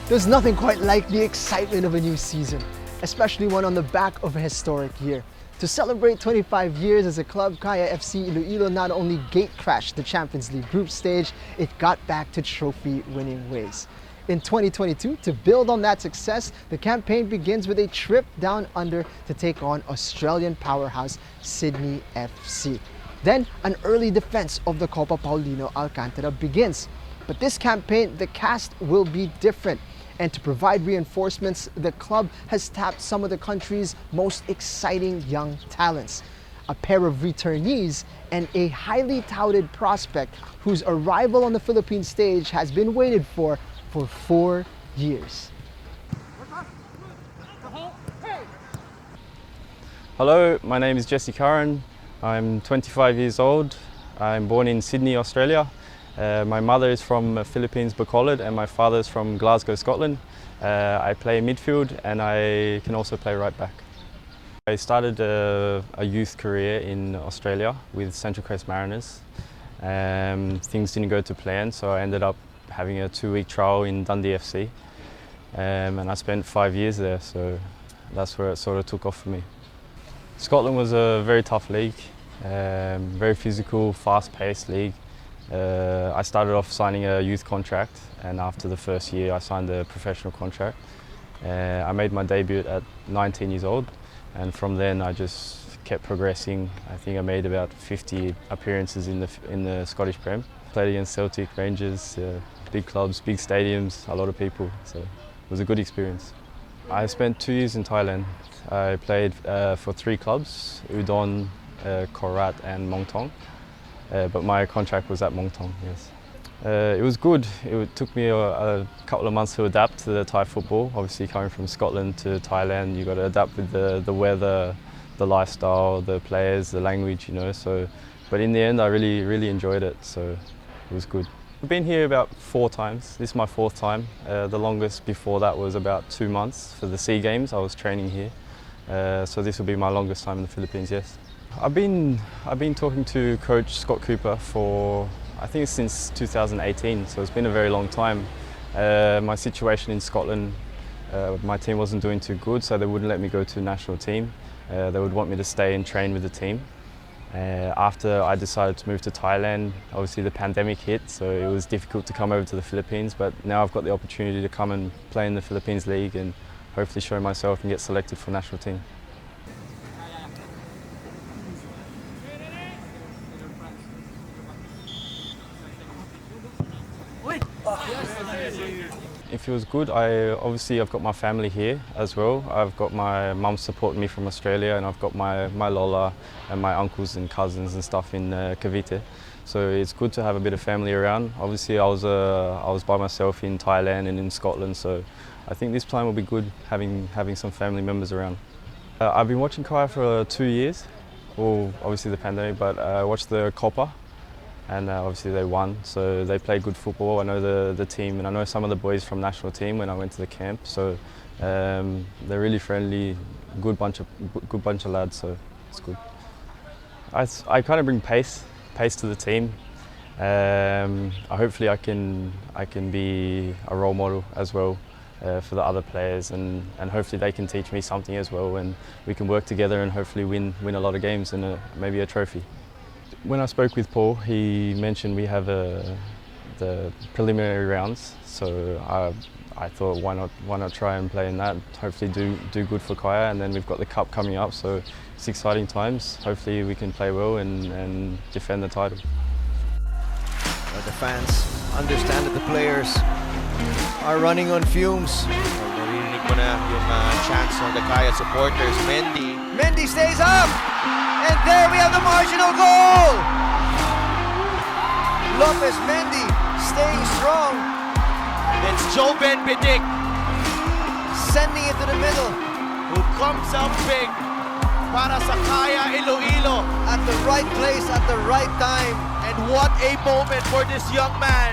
There's nothing quite like the excitement of a new season, especially one on the back of a historic year. To celebrate 25 years as a club, Kaya FC Iloilo not only gate-crashed the Champions League group stage, it got back to trophy-winning ways. In 2022, to build on that success, the campaign begins with a trip down under to take on Australian powerhouse Sydney FC. Then, an early defense of the Copa Paulino Alcántara begins. But this campaign, the cast will be different. And to provide reinforcements, the club has tapped some of the country's most exciting young talents. A pair of returnees and a highly touted prospect whose arrival on the Philippine stage has been waited for 4 years. Hello, my name is Curran. I'm 25 years old. I'm born in Sydney, Australia. My mother is from Philippines, Bacolod, and my father is from Glasgow, Scotland. I play midfield and I can also play right back. I started a youth career in Australia with Central Coast Mariners. Things didn't go to plan, so I ended up having a 2-week trial in Dundee FC. And I spent 5 years there, so that's where it sort of took off for me. Scotland was a very tough league, very physical, fast-paced league. I started off signing a youth contract, and after the first year I signed a professional contract. I made my debut at 19 years old, and from then I just kept progressing. I think I made about 50 appearances in the Scottish Prem. Played against Celtic, Rangers, big clubs, big stadiums, a lot of people, so it was a good experience. I spent 2 years in Thailand. I played for 3 clubs, Udon, Korat and Mongtong. But my contract was at Mongtong, yes. It was good. It took me a couple of months to adapt to the Thai football. Obviously coming from Scotland to Thailand, you've got to adapt with the weather, the lifestyle, the players, the language, you know. So, but in the end I really enjoyed it, so it was good. I've been here about 4 times. This is my 4th time. The longest before that was about 2 months for the SEA Games. I was training here. So this will be my longest time in the Philippines, yes. I've been talking to Coach Scott Cooper for, I think, since 2018, so it's been a very long time. My situation in Scotland, my team wasn't doing too good, so they wouldn't let me go to the national team. They would want me to stay and train with the team. After I decided to move to Thailand, obviously the pandemic hit, so it was difficult to come over to the Philippines, but now I've got the opportunity to come and play in the Philippines League and hopefully show myself and get selected for the national team. It feels good. Obviously I've got my family here as well. I've got my mum supporting me from Australia, and I've got my Lola and my uncles and cousins and stuff in Cavite. So it's good to have a bit of family around. Obviously I was by myself in Thailand and in Scotland, so I think this time will be good having some family members around. I've been watching Kaya for 2 years. Well, obviously the pandemic, but I watched the Copa. And obviously they won, so they play good football. I know the team, and I know some of the boys from national team when I went to the camp. So they're really friendly, good bunch of lads. So it's good. I kind of bring pace to the team. Hopefully I can be a role model as well for the other players, and hopefully they can teach me something as well, and we can work together and hopefully win a lot of games and maybe a trophy. When I spoke with Paul, he mentioned we have the preliminary rounds, so I thought why not try and play in that, hopefully do good for Kaya, and then we've got the cup coming up, so it's exciting times. Hopefully we can play well and defend the title. The fans understand that the players are running on fumes. Narinig mo na yung chants ng the Kaya supporters. Mendy stays up! And there we have the marginal goal! Lopez Mendy staying strong. It's Joven Bidik sending it to the middle. who comes up big para sa Kaya Iloilo. At the right place, at the right time. And what a moment for this young man.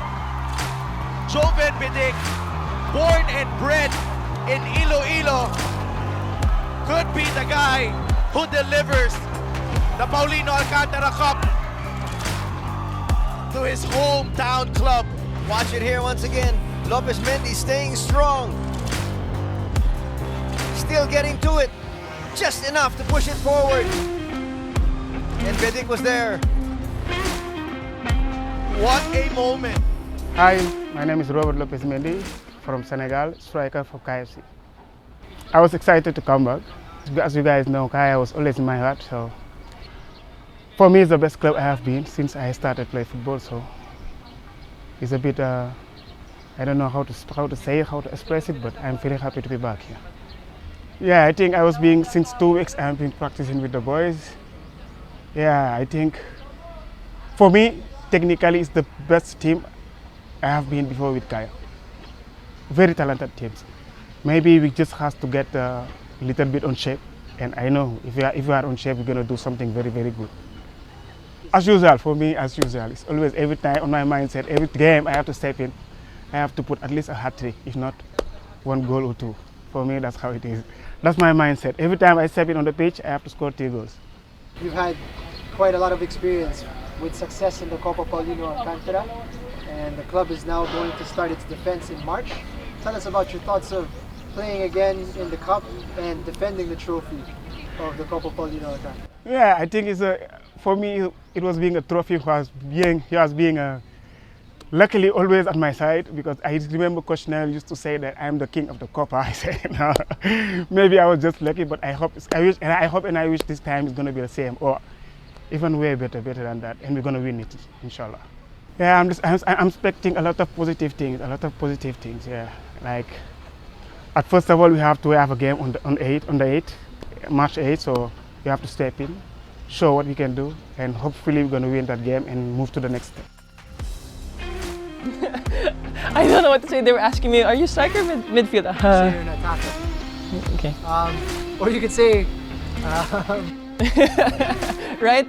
Joven Bidik, born and bred in Iloilo, could be the guy who delivers the Paulino Alcántara Cup to his hometown club. Watch it here once again. Lopez Mendy staying strong. Still getting to it. Just enough to push it forward. And Bidik was there. What a moment. Hi, my name is Robert Lopez Mendy from Senegal, striker for KFC. I was excited to come back. As you guys know, Kaya was always in my heart, so for me it's the best club I have been since I started playing football, so it's a bit, I don't know how to say it, how to express it, but I'm very happy to be back here. Yeah, I think since 2 weeks I've been practicing with the boys. Yeah, I think for me, technically it's the best team I have been before with Kaya. Very talented teams. Maybe we just have to get a little bit on shape, and I know if we are on shape, we're gonna do something very, very good. As usual, for me, as usual, it's always every time on my mindset, every game I have to step in, I have to put at least a hat-trick, if not 1 goal or 2. For me, that's how it is. That's my mindset. Every time I step in on the pitch, I have to score 3 goals. You've had quite a lot of experience with success in the Copa Paulino Alcántara, and the club is now going to start its defense in March. Tell us about your thoughts of playing again in the cup and defending the trophy of the Copa Paulino Alcántara. Yeah, I think for me, it was being a trophy. He was being luckily always at my side, because I remember Coach Nel used to say that I'm the king of the Copa. I said, no, maybe I was just lucky, but I hope and I wish this time it's going to be the same, or even way better than that, and we're going to win it, inshallah. Yeah, I'm expecting a lot of positive things. Yeah, like at first of all, we have to have a game on the 8th, March 8th, so we have to step in, show what we can do, and hopefully we're going to win that game and move to the next step. I don't know what to say. They were asking me, are you striker or midfielder? Say you're an attacker. Okay. Or you could say, Right?